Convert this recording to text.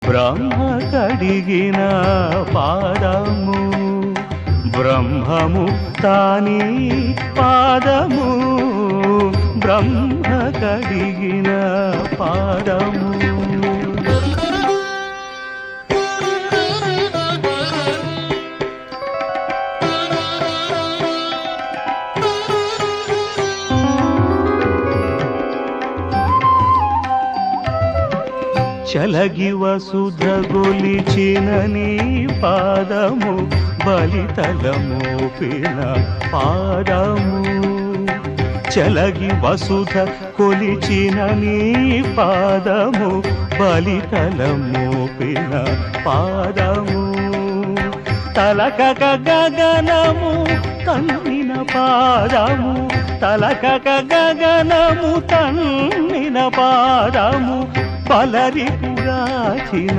బ్రహ్మ కడిగిన పాదము బ్రహ్మము తాని పాదము బ్రహ్మ కడిగిన పాదము చలగి వసుధ గొలిచిన నీ పాదము బలితలమోపిన పాదము చలగి వసుధ కొలిచిన నీ పాదము బలితలమోపిన పాదము తలకక గగనము తన్నిన పాదము తలకక గగనము తన్నిన పాదము పలరి పురాచిన